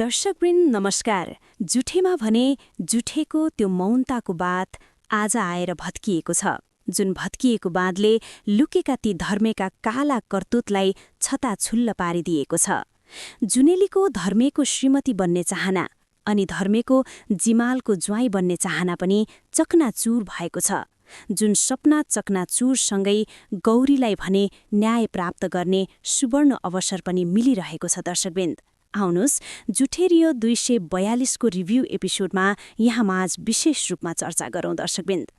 दर्शकवृन्द नमस्कार। जुठेमा भने जुठेको त्यो मौनताको बात आज आएर भत्किएको छ, जुन भत्किएको बाँधले लुकेका ती धर्मेका काला करतुतलाई छताछुल्ल पारिदिएको छ। जुनेलीको धर्मेको श्रीमती बन्ने चाहना अनि धर्मेको जिमालको ज्वाइँ बन्ने चाहना पनि चकनाचुर भएको छ। जुन सपना चकनाचुरसँगै गौरीलाई भने न्याय प्राप्त गर्ने सुवर्ण अवसर पनि मिलिरहेको छ। दर्शकवृन्द आउनुहोस्, जुठे रियो 242 को रिभ्यू एपिसोडमा यहाँ माझ विशेष रूपमा चर्चा गरौँ। दर्शकवृन्द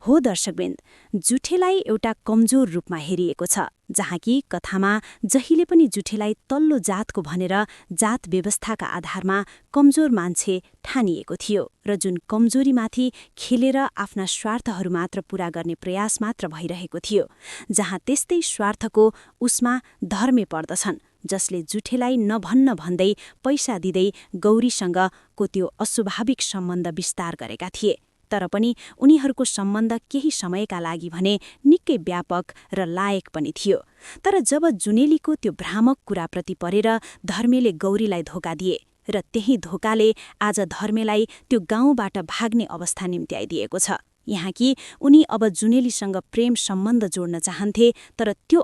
हो दर्शकवृन्द, जुठेलाई एउटा कमजोर रूपमा हेरिएको छ, जहाँ कि कथामा जहिले पनि जुठेलाई तल्लो जातको भनेर जात व्यवस्थाका आधारमा कमजोर मान्छे ठानिएको थियो र जुन कमजोरीमाथि खेलेर आफ्ना स्वार्थहरू मात्र पूरा गर्ने प्रयास मात्र भइरहेको थियो, जहाँ त्यस्तै स्वार्थको उसमा धर्मे पर्दछन्, जसले जुठेलाई नभन्न भन्दै पैसा दिँदै गौरीसँगको त्यो अस्वाभाविक सम्बन्ध विस्तार गरेका थिए। तर पनि उनीहरूको सम्बन्ध केही समयका लागि भने निकै व्यापक र लायक पनि थियो। तर जब जुनेलीको त्यो भ्रामक कुराप्रति परेर धर्मेले गौरीलाई धोका दिए र त्यही धोकाले आज धर्मेलाई त्यो गाउँबाट भाग्ने अवस्था निम्त्याइदिएको छ। यहाँ कि उनी अब जुनेलीसँग प्रेम सम्बन्ध जोड्न चाहन्थे, तर त्यो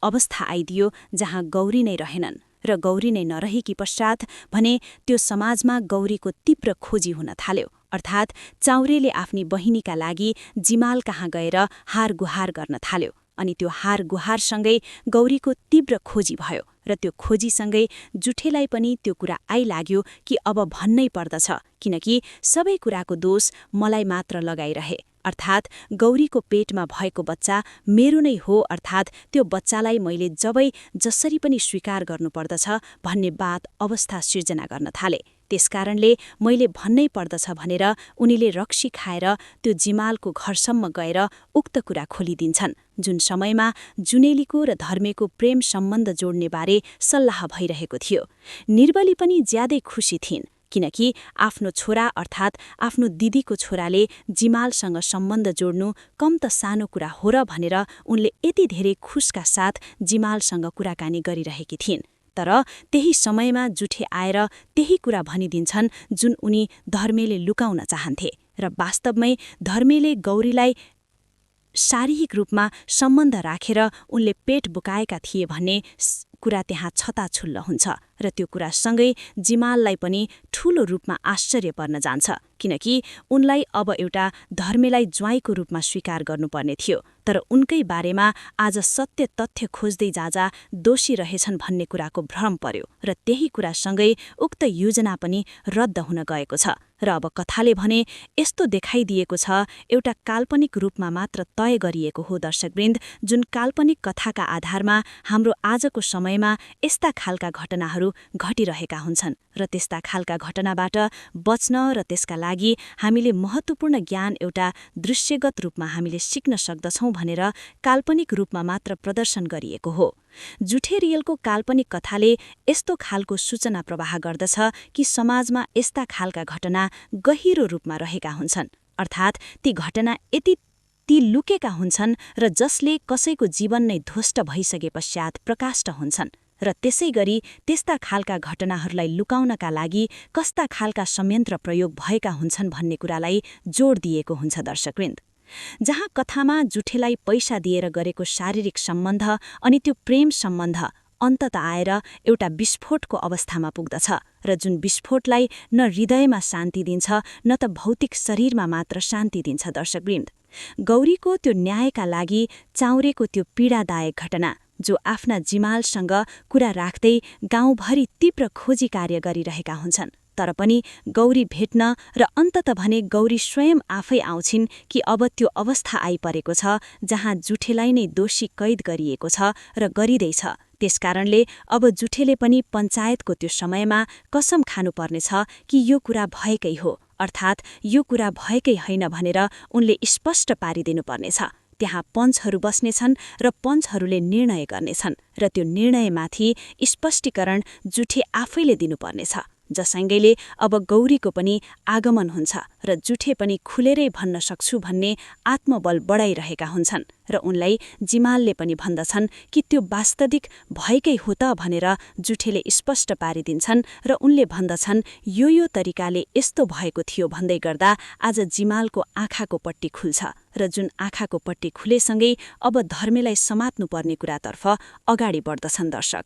अवस्था आइदियो जहाँ गौरी नै रहेनन् र गौरी नै नरहेकी पश्चात भने त्यो समाजमा गौरीको तीव्र खोजी हुन थाल्यो। अर्थात् चाउरेले आफ्नी बहिनीका लागि जिमाल कहाँ गएर हार गुहार गर्न थाल्यो अनि त्यो हार गुहारसँगै गौरीको तीव्र खोजी भयो र त्यो खोजीसँगै जुठेलाई पनि त्यो कुरा आइलाग्यो कि अब भन्नै पर्दछ, किनकि सबै कुराको दोष मलाई मात्र लगाइरहे। अर्थात् गौरीको पेटमा भएको बच्चा मेरो नै हो, अर्थात् त्यो बच्चालाई मैले जसरी पनि स्वीकार गर्नुपर्दछ भन्ने बात अवस्था सिर्जना गर्न थाले। त्यसकारणले मैले भन्नै पर्दछ भनेर उनीले रक्सी खाएर त्यो जिमालको घरसम्म गएर उक्त कुरा खोलिदिन्छन्, जुन समयमा जुनेलीको र धर्मेको प्रेम सम्बन्ध जोड्ने बारे सल्लाह भइरहेको थियो। निर्बली पनि ज्यादै खुसी थिइन्, किनकि आफ्नो छोरा अर्थात् आफ्नो दिदीको छोराले जिमालसँग सम्बन्ध जोड्नु कम त सानो कुरा हो र भनेर उनले यति धेरै खुसका साथ जिमालसँग कुराकानी गरिरहेकी थिइन्। तर त्यही समयमा जुठे आएर त्यही कुरा भनिदिन्छन् जुन उनी धर्मेले लुकाउन चाहन्थे र वास्तवमै धर्मेले गौरीलाई शारीरिक रूपमा सम्बन्ध राखेर उनले पेट बोकाएका थिए भन्ने कुरा त्यहाँ छताछुल्ल हुन्छ र त्यो कुरासँगै जिमाललाई पनि ठूलो रूपमा आश्चर्य पर्न जान्छ, किनकि उनलाई अब एउटा धर्मेलाई ज्वाइँको रूपमा स्वीकार गर्नुपर्ने थियो। तर उनकै बारेमा आज सत्य तथ्य खोज्दै जाँदा दोषी रहेछन् भन्ने कुराको भ्रम पर्यो र त्यही कुरासँगै उक्त योजना पनि रद्द हुन गएको छ। र अब कथाले भने यस्तो देखाइदिएको छ, एउटा काल्पनिक रूपमा मात्र तय गरिएको हो दर्शकवृन्द, जुन काल्पनिक कथाका आधारमा हाम्रो आजको समयमा यस्ता खालका घटनाहरू घटिरहेका हुन्छन् र त्यस्ता खालका घटनाबाट बच्न र त्यसका लागि हामीले महत्त्वपूर्ण ज्ञान एउटा दृश्यगत रूपमा हामीले सिक्न सक्दछौँ भनेर काल्पनिक रूपमा मात्र प्रदर्शन गरिएको हो। जुठे रियलको काल्पनिक कथाले यस्तो खालको सूचना प्रवाह गर्दछ कि समाजमा यस्ता खालका घटना गहिरो रूपमा रहेका हुन्छन्, अर्थात् ती घटना ती लुकेका हुन्छन् र जसले कसैको जीवन नै ध्वस्त भइसके पश्चात प्रकाष्ट हुन्छन् र त्यसै गरी त्यस्ता खालका घटनाहरूलाई लुकाउनका लागि कस्ता खालका संयन्त्र प्रयोग भएका हुन्छन् भन्ने कुरालाई जोड दिएको हुन्छ। दर्शकवृन्द जहाँ कथामा जुठेलाई पैसा दिएर गरेको शारीरिक सम्बन्ध अनि त्यो प्रेम सम्बन्ध अन्तत आएर एउटा विस्फोटको अवस्थामा पुग्दछ र जुन विस्फोटलाई न हृदयमा शान्ति दिन्छ न त भौतिक शरीरमा मात्र शान्ति दिन्छ। दर्शकवृन्द गौरीको त्यो न्यायका लागि चाउरेको त्यो पीडादायक घटना, जो आफ्ना जिमालसँग कुरा राख्दै गाउँभरि तीव्र खोजी कार्य गरिरहेका हुन्छन्, तर पनि गौरी भेट्न र अन्तत भने गौरी स्वयं आफै आउँछिन् कि अब त्यो अवस्था आइपरेको छ जहाँ जुठेलाई नै दोषी कैद गरिएको छ र गरिँदैछ। त्यसकारणले अब जुठेले पनि पञ्चायतको त्यो समयमा कसम खानुपर्नेछ कि यो कुरा भएकै हो, अर्थात् यो कुरा भएकै होइन भनेर उनले स्पष्ट पारिदिनुपर्नेछ। त्यहाँ पञ्चहरू बस्नेछन् र पञ्चहरूले निर्णय गर्नेछन् र त्यो निर्णयमाथि स्पष्टीकरण जुठे आफैले दिनुपर्नेछ, जसैले अब गौरीको पनि आगमन हुन्छ र जुठे पनि खुलेरै भन्न सक्छु भन्ने आत्मबल बढाइरहेका हुन्छन्। र उनलाई जिमालले पनि भन्दछन् कि त्यो वास्तविक भएकै हो त भनेर जुठेले स्पष्ट पारिदिन्छन् र उनले भन्दछन् यो तरिकाले यस्तो भएको थियो भन्दै गर्दा आज जिमालको आँखाको पट्टी खुल्छ र जुन आँखाको पट्टी खुलेसँगै अब धर्मेलाई समात्नुपर्ने कुरातर्फ अगाडि बढ्दछन् दर्शक।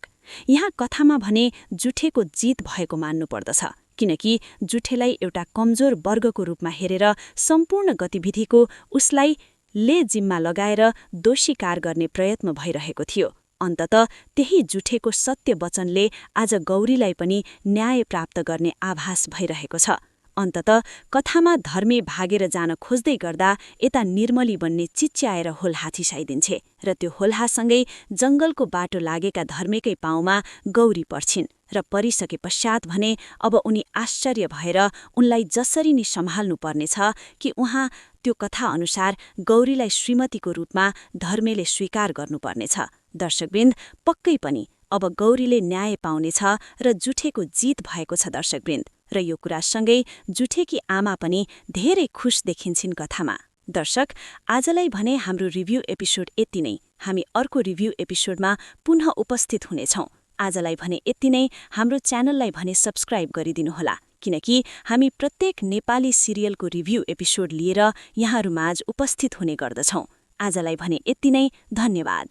यहाँ कथामा भने जुठेको जित भएको मान्नुपर्दछ, किनकि जुठेलाई एउटा कमजोर वर्गको रूपमा हेरेर सम्पूर्ण गतिविधिको उसलाई जिम्मा लगाएर दोषीकार गर्ने प्रयत्न भइरहेको थियो। अन्ततः त्यही जुठेको सत्य वचनले आज गौरीलाई पनि न्याय प्राप्त गर्ने आभास भइरहेको छ। अन्ततः कथामा धर्मे भागेर जान खोज्दै गर्दा यता निर्मली बन्ने चिच्याएर होल्हा चिसाइदिन्छे र त्यो होल्हासँगै जंगलको बाटो लागेका धर्मेकै पाउमा गौरी पर्छिन् र परिसके पश्चात भने अब उनी आश्चर्य भएर उनलाई जसरी नि सम्हाल्नु पर्नेछ कि उहाँ त्यो कथा अनुसार गौरीलाई श्रीमतीको रूपमा धर्मेले स्वीकार गर्नुपर्नेछ। दर्शकवृन्द, पक्कै पनि अब गौरीले न्याय पाउनेछ र जुठेको जित भएको छ दर्शकवृन्द, र यो कुरासँगै जुठेकी आमा पनि धेरै खुश देखिन्छन् कथामा। दर्शक, आजलाई भने हाम्रो रिभ्यू एपिसोड यति नै। हामी अर्को रिभ्यू एपिसोडमा पुनः उपस्थित हुनेछौं। आजलाई भने यति नै। हाम्रो च्यानललाई भने सब्स्क्राइब गरिदिनुहोला, किनकि हामी प्रत्येक नेपाली सिरियलको रिभ्यू एपिसोड लिएर यहाँहरूमाझ उपस्थित हुने गर्दछौं। आजलाई भने यति नै। धन्यवाद।